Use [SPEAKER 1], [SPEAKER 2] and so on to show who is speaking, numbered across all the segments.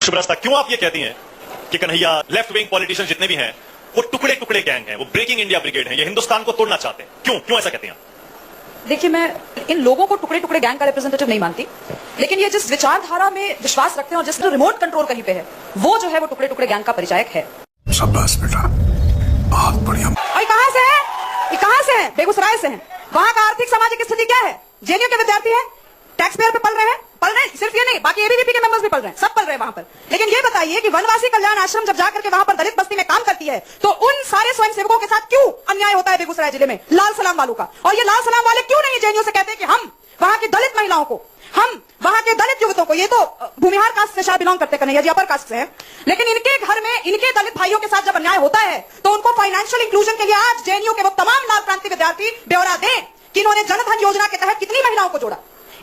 [SPEAKER 1] शुभ्रस्ता, क्यों आप ये कहती हैं कि कन्हैया लेफ्ट विंग पॉलिटिशियन जितने भी हैं वो टुकड़े टुकड़े गैंग हैं, वो ब्रेकिंग इंडिया ब्रिगेड है, ये हिंदुस्तान को तोड़ना चाहते हैं? क्यों ऐसा कहते हैं?
[SPEAKER 2] देखिए, मैं इन लोगों को टुकड़े टुकड़े गैंग का रिप्रेजेंटेटिव नहीं मानती, लेकिन ये जिस विचारधारा में विश्वास रखते हैं और जिस रिमोट कंट्रोल कहीं पे है, वो जो है वो टुकड़े टुकड़े गैंग का परिचायक है।
[SPEAKER 3] शाबाश बेटा, बहुत बढ़िया।
[SPEAKER 2] और कहां से है? ये कहां से है? बेगूसराय से है। वहां का आर्थिक सामाजिक स्थिति क्या है? जेएनयू के विद्यार्थी हैं, टैक्स पेयर पे पल रहे हैं, सिर्फ ये नहीं, बाकी एबीवीपी के मेंबर्स भी पल रहे हैं, सब पल रहे हैं वहां पर। लेकिन ये बताइए कि वनवासी कल्याण आश्रम जब जाकर के वहां पर दलित बस्ती में काम करती है, तो उन सारे स्वयंसेवकों के साथ क्यों अन्याय होता है बेगूसराय जिले में लाल सलाम वालों का? और ये लाल सलाम वाले क्यों नहीं जेएनयू से कहते हैं कि हम वहां की दलित महिलाओं को, हम वहां के दलित युवकों को, ये तो भूमिहार कास्ट से शायद बिलोंग करते कन्हैया जी, अपर कास्ट से है, लेकिन इनके घर में इनके दलित भाइयों के साथ जब अन्याय होता है तो उनको फाइनेंशियल इंक्लूजन के लिए आज जेएनयू के वो तमाम लाल क्रांति विद्यार्थी ब्यौरा दें कि इन्होंने जनधन योजना के तहत कितनी महिलाओं को जोड़ा।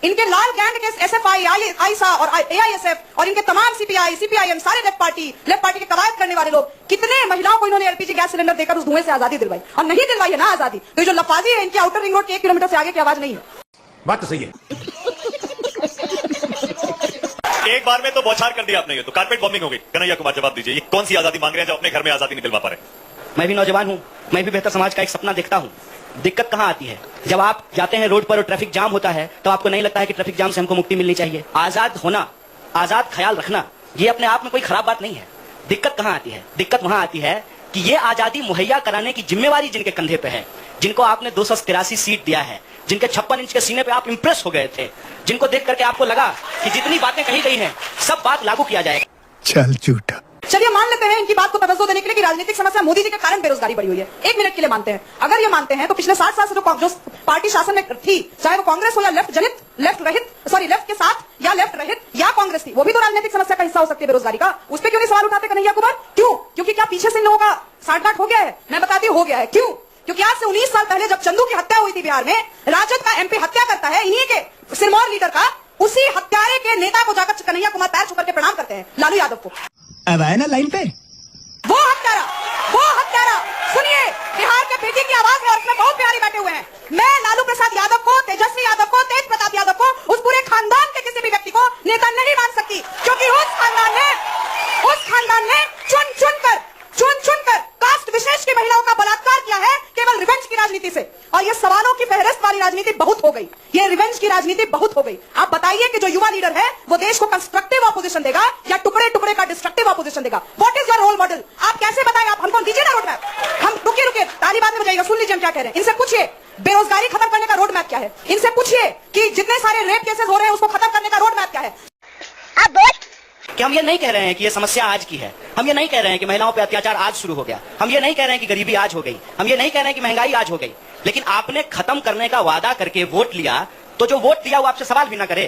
[SPEAKER 2] इनके लाल गैंग के एसएफआई, आईसा और एआईएसएफ और इनके तमाम सीपीआई, सीपीआईएम, सारे लेफ्ट पार्टी के कवायद करने वाले लोग, कितने महिलाओं को इन्होंने एलपीजी गैस सिलेंडर देकर उस धुएं से आजादी दिलवाई? और नहीं दिलवाई है ना आजादी, तो ये जो लफाजी है इनकी आउटर रिंग रोड के 1 किलोमीटर से आगे की आवाज नहीं है।
[SPEAKER 3] बात तो सही है।
[SPEAKER 1] एक बार में तो बौछार कर दिया आपने, ये तो कारपेट बॉम्बिंग हो गई। कन्हैया कुमार, जवाब दीजिए, ये कौन सी आजादी मांग रहे हैं जो अपने घर में आजादी नहीं दिलवा पा रहे?
[SPEAKER 4] मैं भी नौजवान हूँ, मैं भी बेहतर समाज का एक सपना देखता हूँ। दिक्कत कहाँ आती है? जब आप जाते हैं रोड पर और ट्रैफिक जाम होता है तो आपको नहीं लगता है कि ट्रैफिक जाम से हमको मुक्ति मिलनी चाहिए? आजाद होना, आजाद ख्याल रखना, ये अपने आप में कोई खराब बात नहीं है। दिक्कत कहाँ आती है? दिक्कत वहां आती है कि ये आजादी मुहैया कराने की जिम्मेवारी जिनके कंधे पे है, जिनको आपने 283 सीट दिया है, जिनके 56 इंच के सीने पे आप इंप्रेस हो गए थे, जिनको देख करके आपको लगा कि जितनी बातें कही गई हैं सब बात लागू किया जाएगा।
[SPEAKER 3] चल झूठा।
[SPEAKER 2] चलिए मान लेते हैं इनकी बात को तवज्जो देने के लिए कि राजनीतिक समस्या मोदी जी के कारण बेरोजगारी बढ़ी हुई है। 1 मिनट के लिए मानते हैं, अगर ये मानते हैं तो पिछले 60 साल से जो पार्टी शासन में थी, चाहे वो कांग्रेस हो या लेफ्ट के साथ या लेफ्ट रहित या कांग्रेस थी, वो भी तो राजनीतिक समस्या का हिस्सा हो सकती है बेरोजगारी का। उस पर क्यों नहीं सवाल उठाते कन्हैया कुमार? क्यों? क्योंकि क्या पीछे से इन लोगों का साठगांठ हो गया है? मैं बताती हूँ हो गया है। क्यों? क्योंकि आज से 19 साल पहले जब चंदू की हत्या हुई थी बिहार में, राजद का एमपी हत्या करता है इन्हीं के सिरमौर लीडर का, उसी हत्यारे के नेता को जाकर कन्हैया कुमार पैर छूकर के प्रणाम करते हैं, लालू यादव को।
[SPEAKER 3] अब आए ना लाइन पे।
[SPEAKER 2] वो हत्यारा सुनिए, बिहार के बेटी की आवाज है और उसमें बहुत प्यारी बैठे हुए हैं। मैं लालू प्रसाद यादव को, तेजस्वी यादव को, तेज प्रताप यादव को, उस पूरे खानदान के किसी भी व्यक्ति को नेता नहीं मान सकती, क्योंकि उस खानदान ने चुन कर कास्ट विशेष की महिलाओं का बलात्कार किया है केवल रिवेंज की राजनीति से। और ये सवालों की फहरिस्त वाली राजनीति बहुत हो गई, ये रिवेंज की राजनीति बहुत हो गई। आप बताइए कि जो युवा लीडर है वो देश को कंस्ट्रक्टिव ऑपोजिशन देगा या टुकड़े टुकड़े का डिस्ट्रक्टिव ऑपोजिशन देगा? What is your role model? आप कैसे बताएं? आप हमको दीजिए ना रोड मैप। हम रुकिए, ताली बाद में बजाइएगा, सुन लीजिए हम क्या कह रहे हैं। इनसे पूछिए बेरोजगारी खत्म करने का रोड मैप क्या है? इनसे पूछिए कि जितने सारे रेप केसेस हो रहे हैं उसको खत्म करने का रोड मैप क्या है?
[SPEAKER 4] कि हम ये नहीं कह रहे हैं कि ये समस्या आज की है, हम ये नहीं कह रहे हैं कि महिलाओं पे अत्याचार आज शुरू हो गया, हम ये नहीं कह रहे हैं कि गरीबी आज हो गई, हम ये नहीं कह रहे हैं कि महंगाई आज हो गई, लेकिन आपने खत्म करने का वादा करके वोट लिया, तो जो वोट दिया वो आपसे सवाल भी ना करे।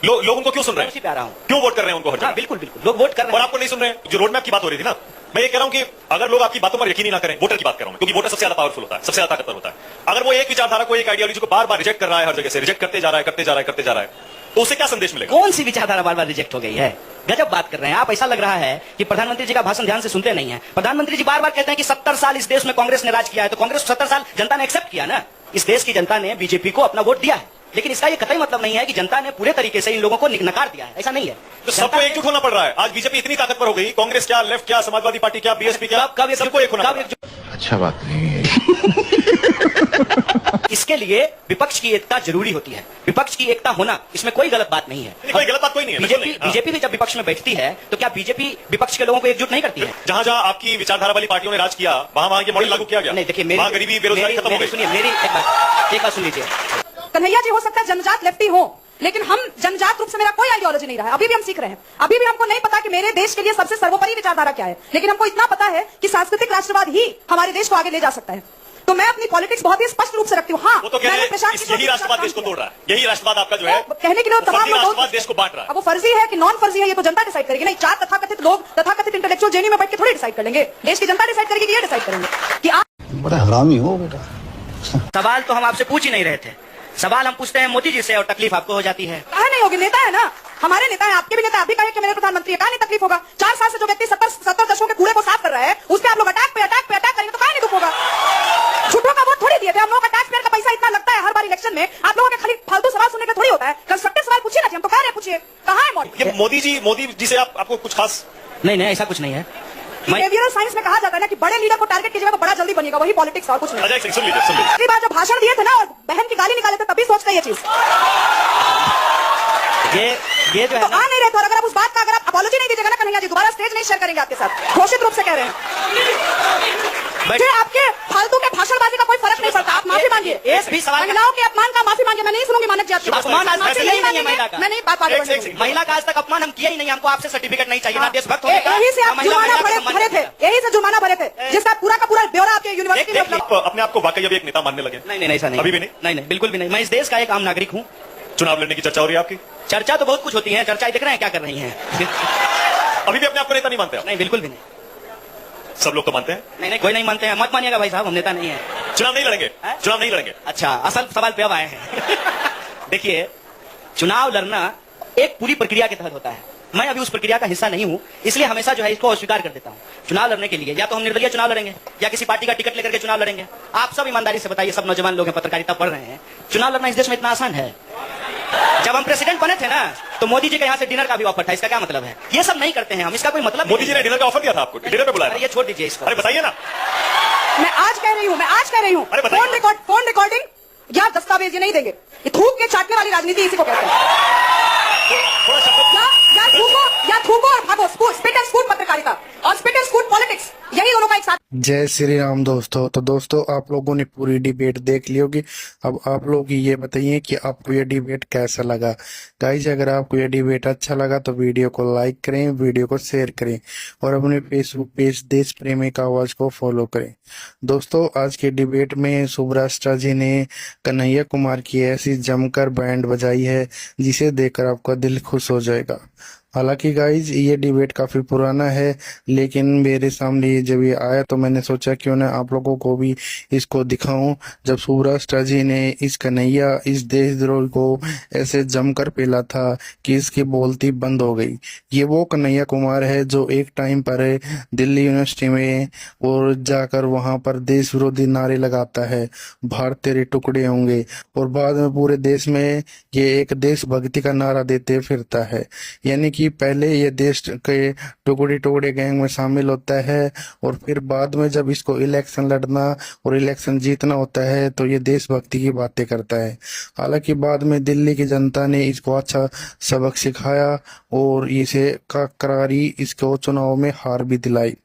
[SPEAKER 1] लोग उनको क्यों सुन रहे हैं?
[SPEAKER 4] प्यार हूँ,
[SPEAKER 1] क्यों वोट कर रहे हैं उनको?
[SPEAKER 4] हाँ, बिल्कुल लोग वोट कर रहे हैं
[SPEAKER 1] और आपको नहीं सुन रहे हैं। जो रोड मैप की बात हो रही थी ना, मैं ये कह रहा हूं कि अगर लोग आपकी बातों पर यकीन ही ना करें, वोटर की बात कर रहा हूं, क्योंकि वोटर सबसे ज्यादा पावरफुल होता है, सबसे ज्यादा ताकतवर होता है। अगर वो एक विचारधारा को, एक आइडियोलॉजी को बार बार रिजेक्ट कर रहा है, हर जगह से रिजेक्ट करते जा रहा है, तो उसे क्या संदेश मिलेगा?
[SPEAKER 4] कौन सी विचारधारा बार बार रिजेक्ट हो गई है? गजब बात कर रहे हैं आप। ऐसा लग रहा है कि प्रधानमंत्री जी का भाषण ध्यान से सुनते नहीं है। प्रधानमंत्री जी बार बार कहते हैं कि 70 साल इस देश में कांग्रेस ने राज किया है, तो कांग्रेस 70 साल जनता ने एक्सेप्ट किया ना। इस देश की जनता ने बीजेपी को अपना वोट दिया है, लेकिन इसका ये कतई मतलब नहीं है कि जनता ने पूरे तरीके से इन लोगों को नकार दिया है, ऐसा नहीं है।
[SPEAKER 1] तो सबको एकजुट होना पड़ रहा है। आज बीजेपी इतनी ताकतवर हो गई, कांग्रेस क्या, लेफ्ट क्या, समाजवादी पार्टी क्या, बीएसपी क्या, सबको एक होना।
[SPEAKER 3] अच्छा बात नहीं है।
[SPEAKER 4] इसके लिए विपक्ष की एकता जरूरी होती है। विपक्ष की एकता होना, इसमें कोई गलत बात नहीं है।
[SPEAKER 1] कोई गलत बात कोई नहीं है।
[SPEAKER 4] बीजेपी भी जब विपक्ष में बैठती है तो क्या बीजेपी विपक्ष के लोगों को एकजुट नहीं करती है?
[SPEAKER 1] जहां जहां आपकी विचारधारा वाली पार्टियों ने राज किया, वहां ये मॉडल लागू किया गया।
[SPEAKER 4] नहीं, देखिए,
[SPEAKER 1] गरीबी बेरोजगारी खत्म हो गई।
[SPEAKER 4] सुनिए मेरी एक बात सुन लीजिए।
[SPEAKER 2] कन्हैया जी हो सकता है जनजात लेफ्टी हो, लेकिन हम जनजात रूप से मेरा कोई आइडियोलॉजी नहीं रहा है। अभी भी हम सीख रहे हैं, अभी भी हमको नहीं पता कि मेरे देश के लिए सबसे सर्वोपरि विचारधारा क्या है, लेकिन हमको इतना पता है कि सांस्कृतिक राष्ट्रवाद ही हमारे देश को आगे ले जा सकता है। तो मैं अपनी पॉलिटिक्स बहुत ही स्पष्ट रूप से रखती हूँ। हाँ,
[SPEAKER 1] वो तो यही राष्ट्रवाद देश को तोड़ रहा है, यही राष्ट्रवाद आपका जो है
[SPEAKER 2] कहने के लिए तमाम
[SPEAKER 1] राष्ट्रवाद देश को बांट रहा है।
[SPEAKER 2] अब वो फर्जी है कि नॉन फर्जी है, ये तो जनता डिसाइड करेगी। नहीं, 4 तथाकथित लोग, तथाकथित इंटेलेक्चुअल जेएनयू में बैठ के थोड़ी डिसाइड कर लेंगे। देश की जनता डिसाइड करेगी कि ये डिसाइड करेंगे कि आप
[SPEAKER 3] बड़ा हरामी हो बेटा।
[SPEAKER 4] सवाल तो हम आपसे पूछ ही नहीं रहे थे, सवाल हम पूछते हैं मोदी जी से और तकलीफ आपको हो जाती है।
[SPEAKER 2] कहा नहीं होगी, नेता है ना, हमारे नेता है, आपके भी नेता। आप भी कहें कि मेरे प्रधानमंत्री है, कहा नहीं तकलीफ होगा? 4 साल से जो व्यक्ति 70 दशकों के कूड़े को साफ कर रहा है, उस पर आप लोग अटैक पे अटैक करेंगे तो कहा नहीं दुख होगा? झूठों का वोट थोड़ी दिए थे हम लोग का। टैक्स पेयर का पैसा इतना लगता है हर बार इलेक्शन में, आप लोगों के खाली फालतू सवाल सुनने के थोड़ी होता है। कंस्ट्रक्टिव सवाल पूछिए ना जी, हम तो कह रहे हैं पूछिए। कहाँ है मॉडल?
[SPEAKER 1] मोदी जी से आपको कुछ खास
[SPEAKER 4] नहीं ऐसा कुछ नहीं है।
[SPEAKER 2] बिहेवियरल साइंस में कहा जाता है ना कि बड़े लीडर को टारगेट कीजिएगा तो बड़ा जल्दी बनेगा, वही पॉलिटिक्स और कुछ नहीं।
[SPEAKER 1] अजय सिंह सुन लीजिए
[SPEAKER 2] पिछली बार जब भाषण दिए थे ना और बहन की गाली निकाले थे तभी सोचते ये चीज
[SPEAKER 4] ये जो
[SPEAKER 2] तो
[SPEAKER 4] है ना,
[SPEAKER 2] आ नहीं रहे थे। और अगर आप उस बात का अगर आप अपॉलॉजी नहीं दीजिएगा ना कन्हैया जी, दोबारा स्टेज नहीं शेयर करेंगे आपके साथ, घोषित रूप से कह रहे हैं। मुझे आपके फालतू के भाषणबाजी का कोई फर्क नहीं पड़ता, आप माफी मांगिए।
[SPEAKER 4] एक भी सवाल
[SPEAKER 2] महिलाओं के अपमान का माफी मांगिए, मैं नहीं सुनूंगी मानक जी आपकी बात।
[SPEAKER 4] अपमान आज
[SPEAKER 2] माफी
[SPEAKER 4] तक नहीं है
[SPEAKER 2] मांगेंगे,
[SPEAKER 4] महिला का।
[SPEAKER 2] मैं नहीं बात आगे बढ़ने दूंगी।
[SPEAKER 4] महिला का आज तक अपमान हम किया ही नहीं, हमको आपसे सर्टिफिकेट नहीं चाहिए ना देशभक्त होने का,
[SPEAKER 2] यही से
[SPEAKER 4] ना
[SPEAKER 2] आप
[SPEAKER 4] महिला
[SPEAKER 2] जुर्माना
[SPEAKER 4] का सम्मान
[SPEAKER 2] भरे थे,
[SPEAKER 4] करने का।
[SPEAKER 2] यही से जुर्माना भरे थे, जिसका पूरा का पूरा ब्यौरा आपके यूनिवर्सिटी में उपलब्ध।
[SPEAKER 1] आप अपने आप को वाकई अभी एक नेता मानने लगे?
[SPEAKER 4] नहीं ऐसा नहीं,
[SPEAKER 1] अभी भी नहीं?
[SPEAKER 4] नहीं बिल्कुल भी नहीं। मैं इस देश का एक आम नागरिक हूँ।
[SPEAKER 1] चुनाव लड़ने की चर्चा हो रही है आपकी?
[SPEAKER 4] चर्चा तो बहुत कुछ होती है, चर्चा देख रहे हैं क्या कर रही है।
[SPEAKER 1] अभी भी अपने आप को नेता नहीं मानते आप?
[SPEAKER 4] नहीं बिल्कुल भी नहीं।
[SPEAKER 1] सब लोग तो मानते हैं।
[SPEAKER 4] नहीं कोई नहीं मानते हैं, मत मानिएगा भाई साहब, हम नेता नहीं है।
[SPEAKER 1] चुनाव नहीं लड़ेंगे? चुनाव नहीं लड़ेंगे?
[SPEAKER 4] अच्छा, असल सवाल पे अब आए हैं। देखिए, चुनाव लड़ना एक पूरी प्रक्रिया के तहत होता है। मैं अभी उस प्रक्रिया का हिस्सा नहीं हूं, इसलिए हमेशा जो है इसको अस्वीकार कर देता हूं। चुनाव लड़ने के लिए या तो हम निर्दलीय चुनाव लड़ेंगे या किसी पार्टी का टिकट लेकर के चुनाव लड़ेंगे। आप सब ईमानदारी से बताइए, सब नौजवान लोग हैं, पत्रकारिता पढ़ रहे हैं, चुनाव लड़ना इस देश में इतना आसान है? जब हम प्रेसिडेंट बने थे ना तो मोदी जी के यहाँ से डिनर का भी ऑफर था, इसका क्या मतलब है? ये सब नहीं करते हैं हम, इसका कोई मतलब
[SPEAKER 1] मोदी जी ने डिनर का ऑफर दिया था आपको? डिनर पे बुलाया?
[SPEAKER 4] ये छोड़ दीजिए इसको।
[SPEAKER 1] अरे बताइए ना।
[SPEAKER 2] मैं आज कह रही हूँ
[SPEAKER 1] अरे बताइए।
[SPEAKER 2] फोन रिकॉर्डिंग या दस्तावेज ये नहीं देंगे। ये थूक के चाटने वाली राजनीति इसी को कहते हैं।
[SPEAKER 1] थोड़ा शब्द
[SPEAKER 2] या थूको और भागो, स्पिट एंड स्कूट पत्रकारिता और स्पिट एंड स्कूट पॉलिटिक्स, यही दोनों का एक साथ।
[SPEAKER 3] जय श्री राम दोस्तों। तो दोस्तों, आप लोगों ने पूरी डिबेट देख ली होगी। अब आप लोग ये बताइए कि आपको ये डिबेट कैसा लगा। गाइस, अगर आपको ये डिबेट अच्छा लगा तो वीडियो को लाइक करें, वीडियो को शेयर करें और अपने फेसबुक पेज देश प्रेमी का आवाज को फॉलो करें। दोस्तों, आज के डिबेट में सुब्रास्टा जी ने कन्हैया कुमार की ऐसी जमकर बैंड बजाई है जिसे देखकर आपका दिल खुश हो जाएगा। हालांकि गाइज, ये डिबेट काफी पुराना है, लेकिन मेरे सामने जब ये आया तो मैंने सोचा क्यों ना आप लोगों को भी इसको दिखाऊं। जब सुब्रास्टा जी ने इस कन्हैया, इस देशद्रोही को ऐसे जमकर पेला था कि इसकी बोलती बंद हो गई। ये वो कन्हैया कुमार है जो एक टाइम पर दिल्ली यूनिवर्सिटी में और जाकर वहां पर देश विरोधी नारे लगाता है, भारत तेरे टुकड़े होंगे, और बाद में पूरे देश में ये एक देशभक्ति का नारा देते फिरता है। यानी कि पहले ये देश के टुकड़े टुकड़े गैंग में शामिल होता है और फिर बाद में जब इसको इलेक्शन लड़ना और इलेक्शन जीतना होता है तो ये देशभक्ति की बातें करता है। हालांकि बाद में दिल्ली की जनता ने इसको अच्छा सबक सिखाया और इसे करारी इसको चुनाव में हार भी दिलाई।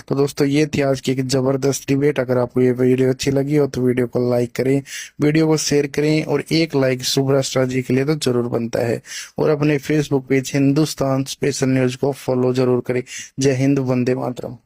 [SPEAKER 3] तो दोस्तों, ये थी आज की एक जबरदस्त डिबेट। अगर आपको ये वीडियो अच्छी लगी हो तो वीडियो को लाइक करें, वीडियो को शेयर करें और एक लाइक सुब्रास्टा जी के लिए तो जरूर बनता है। और अपने Facebook page Hindustan special news को फॉलो जरूर करें। जय हिंद, वंदे मातरम।